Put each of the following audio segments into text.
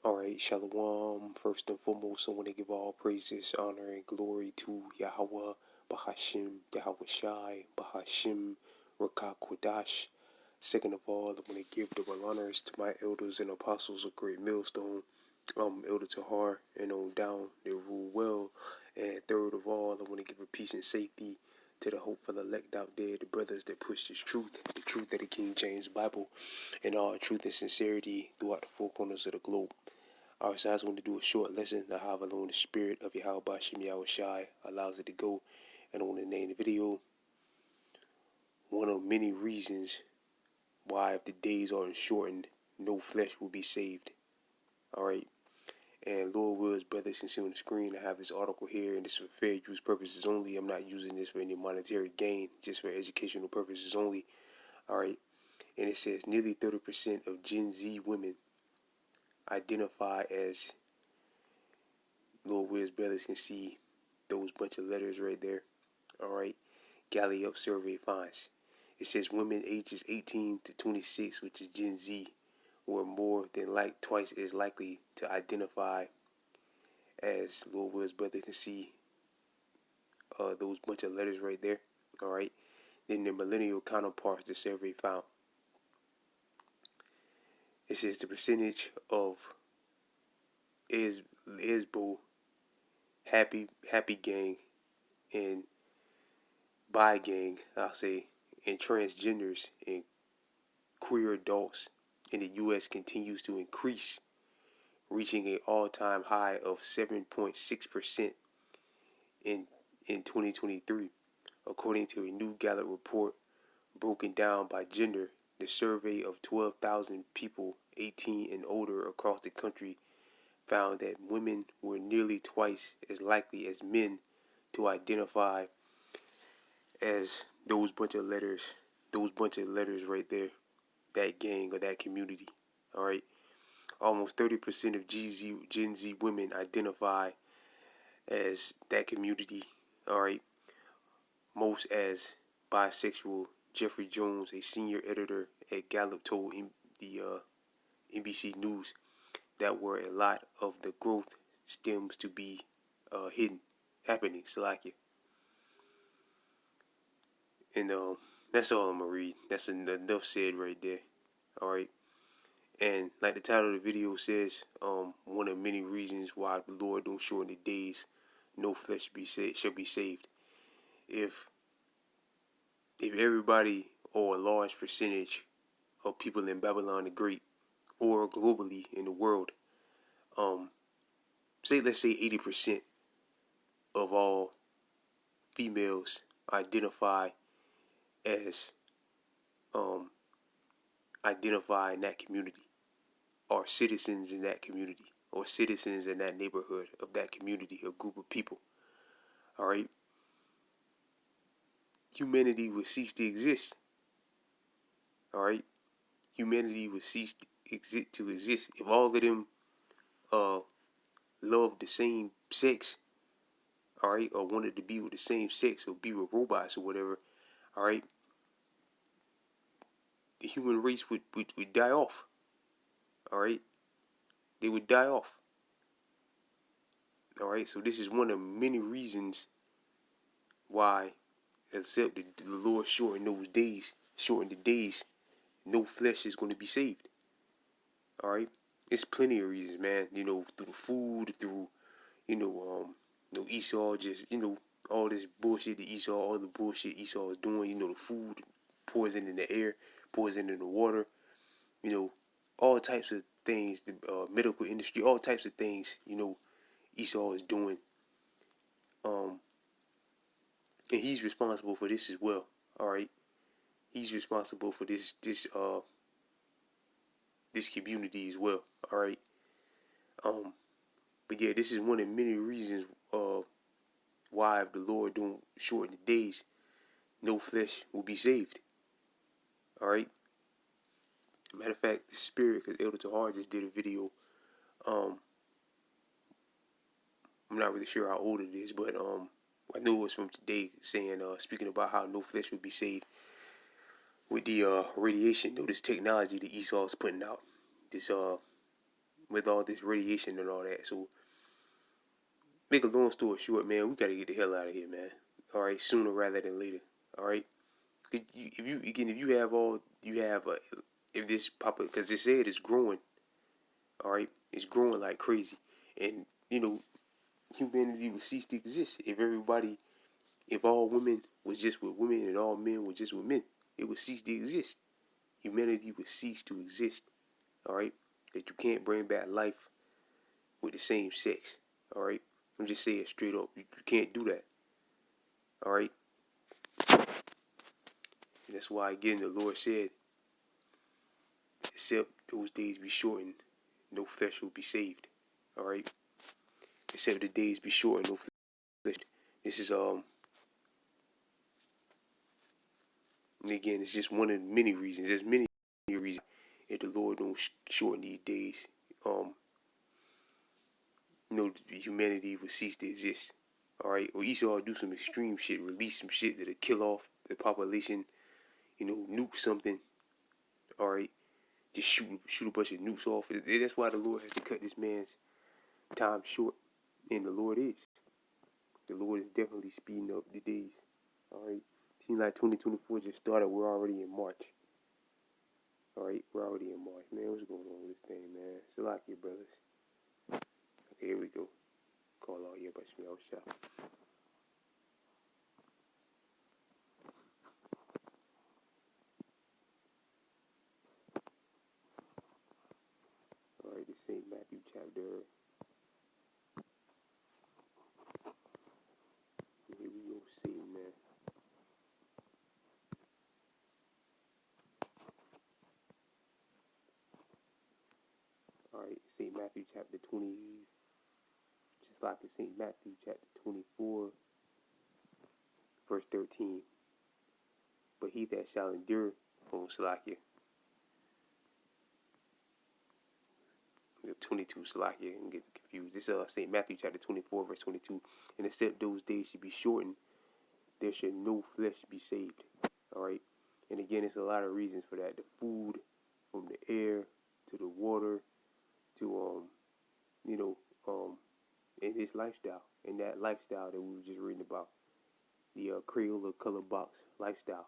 Alright, Shalom. First and foremost, I want to give all praises, honor, and glory to Yahweh, Bahashim, Yahweh Shai, Bahashim, Rakak Kodash. Second of all, I want to give double honors to my elders and apostles of Great Millstone, Elder Tahar, and on down, they rule well. And third of all, I want to give a peace and safety to the hopeful elect out there, the brothers that push this truth, the truth of the King James Bible, and all truth and sincerity throughout the four corners of the globe. Alright, so I just want to do a short lesson on how alone the spirit of Yahweh Bashim Yahweh Shai allows it to go. And I want to name the video one of many reasons why, if the days are shortened, no flesh will be saved. Alright, and Lord wills, brothers, can see on the screen, I have this article here, and this is for fair use purposes only. I'm not using this for any monetary gain, just for educational purposes only. Alright, and it says nearly 30% of Gen Z women identify as, Lord wills, brothers can see those bunch of letters right there. Alright, Gallup survey finds. It says women ages 18 to 26, which is Gen Z, were more than twice as likely to identify as, Lord wills, brother can see those bunch of letters right there. Alright, than their millennial counterparts, the survey found. It says the percentage of Isbo, happy gang, and bi gang, I'll say, and transgenders and queer adults in the U.S. continues to increase, reaching an all-time high of 7.6% in 2023. According to a new Gallup report broken down by gender, the survey of 12,000 people 18 and older across the country found that women were nearly twice as likely as men to identify as those bunch of letters right there, that gang or that community. Alright, almost 30% of Gen Z women identify as that community. Alright, most as bisexual. Jeffrey Jones, a senior editor at Gallup, told the NBC News that where a lot of the growth stems to be happening. Salakia. And that's all I'm gonna read. That's enough said right there. Alright. And like the title of the video says, one of many reasons why the Lord don't shorten the days, no flesh shall be saved. If everybody, or a large percentage of people in Babylon the Great, or globally in the world, let's say 80% of all females identify as identify in that community, or citizens in that community, or citizens in that neighborhood of that community or group of people. Alright, humanity would cease to exist. Alright, humanity would cease to exist if all of them loved the same sex, alright, or wanted to be with the same sex, or be with robots or whatever. Alright, the human race would die off. Alright, they would die off. Alright, so this is one of many reasons why, except the Lord shorten the days, no flesh is going to be saved. Alright, it's plenty of reasons, man. Through the food, through Esau just, all this bullshit that Esau, all the bullshit Esau is doing, the food, poison in the air, poison in the water, all types of things, the medical industry, all types of things, Esau is doing. And he's responsible for this as well. Alright, he's responsible for this community as well. Alright, but yeah, this is one of many reasons why, if the Lord don't shorten the days, no flesh will be saved. Alright, matter of fact, the spirit, because Elder Tahar just did a video, I'm not really sure how old it is, but I know it was from today, saying, speaking about how no flesh would be saved with the radiation, this technology that Esau is putting out, this with all this radiation and all that. So, make a long story short, man, we gotta get the hell out of here, man. All right, sooner rather than later. All right. If you have all you have, if this pop up, because they said it's growing. All right, it's growing like crazy, and humanity would cease to exist if all women was just with women and all men were just with men. It would cease to exist. Humanity would cease to exist. All right, that you can't bring back life with the same sex. All right, I'm just saying straight up, you can't do that. All right, and that's why again the Lord said, except those days be shortened, no flesh will be saved. All right, except the days be shortened, no flesh. This is and again, it's just one of the many reasons. There's many reasons if the Lord don't shorten these days. Humanity will cease to exist. All right, or Esau do some extreme shit, release some shit that'll kill off the population. Nuke something. All right, just shoot a bunch of nukes off. That's why the Lord has to cut this man's time short, and the Lord is. The Lord is definitely speeding up the days. All right, seems like 2024 just started. We're already in March. All right, we're already in March, man. What's going on with this thing, man? It's like your brothers. Okay, here we go. Call all here, but smell shot. All right, this St. Matthew chapter. Here we go, Satan, man. All right, St. Matthew chapter 20. Just like in St. Matthew chapter 24, verse 13. But he that shall endure, Salakia. 22 Salakia, and get confused. This is St. Matthew chapter 24, verse 22. And except those days should be shortened, there should no flesh be saved. All right. And again, it's a lot of reasons for that. The food, from the air to the water, to in his lifestyle, in that lifestyle that we were just reading about, the Crayola color box lifestyle.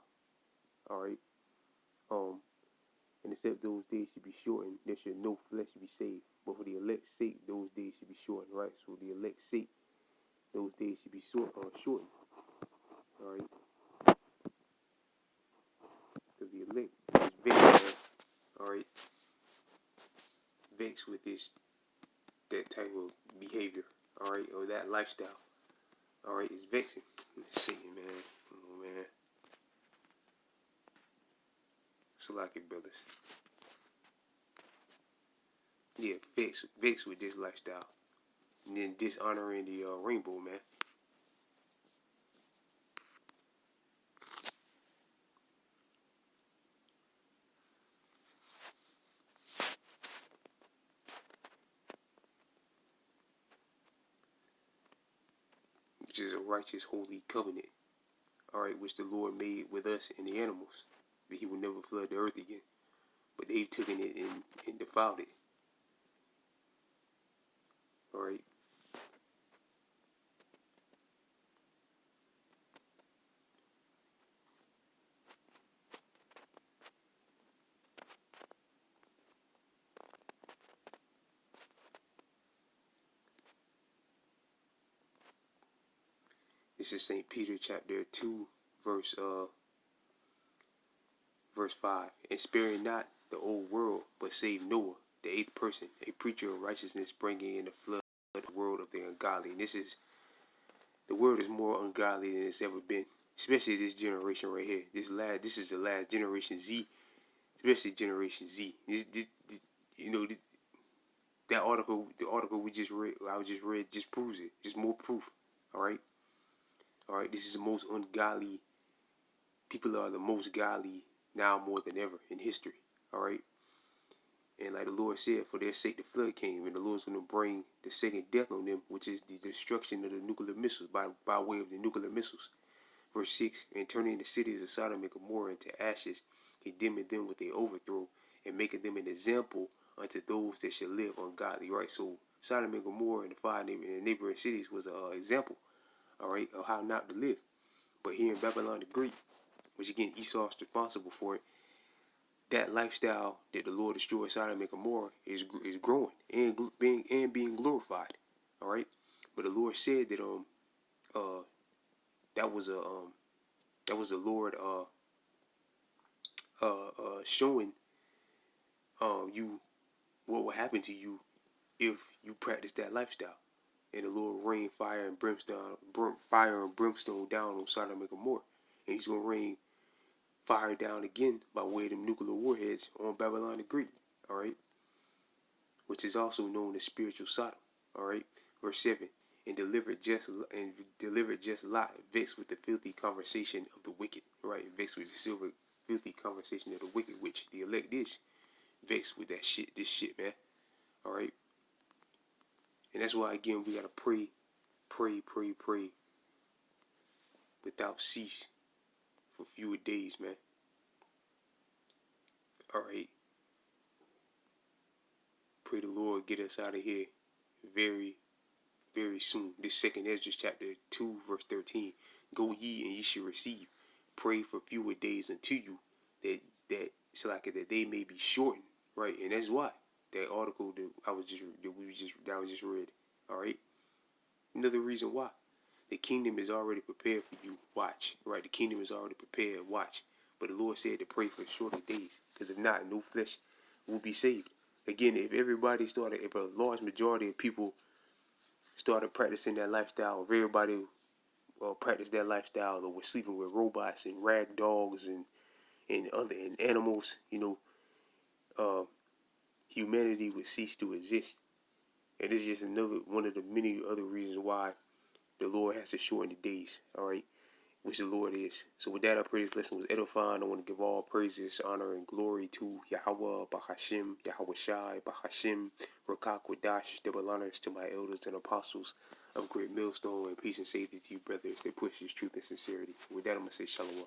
All right. And except those days should be shortened, there should no flesh be saved. But for the elect's sake, those days should be shortened, right? So for the elect's sake, those days should be shortened. All right. Because the elect is vexed, all right, vexed with that type of behavior, all right, or that lifestyle. All right, it's vexing. Let's see, man. Oh, man. Salakia brothers. Yeah, vexed with this lifestyle. And then dishonoring the rainbow, man. Which is a righteous, holy covenant. All right, which the Lord made with us and the animals. That he will never flood the earth again. But they've taken it and defiled it. All right. This is St. Peter chapter 2, verse 5. And sparing not the old world, but save Noah, the eighth person, a preacher of righteousness, bringing in the flood of the world of the ungodly. And the world is more ungodly than it's ever been, especially this generation right here. This is the last generation Z, especially Generation Z. That article, the article I just read, just proves it. Just more proof. All right. This is the most ungodly. People are the most godly now more than ever in history. All right. And like the Lord said, for their sake the flood came, and the Lord's going to bring the second death on them, which is the destruction of the nuclear missiles by way of the nuclear missiles. Verse 6, and turning the cities of Sodom and Gomorrah into ashes, he condemning them with their overthrow, and making them an example unto those that shall live ungodly, right? So Sodom and Gomorrah and the five neighboring cities was an example, all right, of how not to live. But here in Babylon the Great, which again Esau's responsible for it, that lifestyle that the Lord destroyed Sodom and Gomorrah is growing and being glorified, all right. But the Lord said that uh that was the Lord showing you what will happen to you if you practice that lifestyle. And the Lord rain fire and brimstone down on Sodom and Gomorrah, and He's gonna rain fire down again by way of them nuclear warheads on Babylon the Great. All right, which is also known as spiritual Sodom. All right, verse 7. And delivered just Lot, vexed with the filthy conversation of the wicked. Right, vexed with the filthy conversation of the wicked, which the elect is vexed with that shit. This shit, man. All right, and that's why again we gotta pray, pray without cease for fewer days, man. All right, pray the Lord get us out of here very, very soon. This second Ezra chapter 2, verse 13. Go ye and ye shall receive. Pray for fewer days unto you, that they may be shortened. Right, and that's why that article that was just read. All right, another reason why the kingdom is already prepared for you. Watch, right? The kingdom is already prepared. Watch, but the Lord said to pray for shorter days, because if not, no flesh will be saved. Again, if a large majority of people started practicing that lifestyle, if everybody practiced that lifestyle, or was sleeping with robots and rag dogs and animals, uh, humanity would cease to exist. And this is just another one of the many other reasons why the Lord has to shorten the days. All right, which the Lord is. So with that, I pray this lesson was edifying. I want to give all praises, honor, and glory to Yahweh, Bahashim, Yahweh Shai, Bahashim, Rakak Wadash, double honors to my elders and apostles of Great Millstone, and peace and safety to you, brothers, that push this truth and sincerity. With that, I'm going to say Shalom.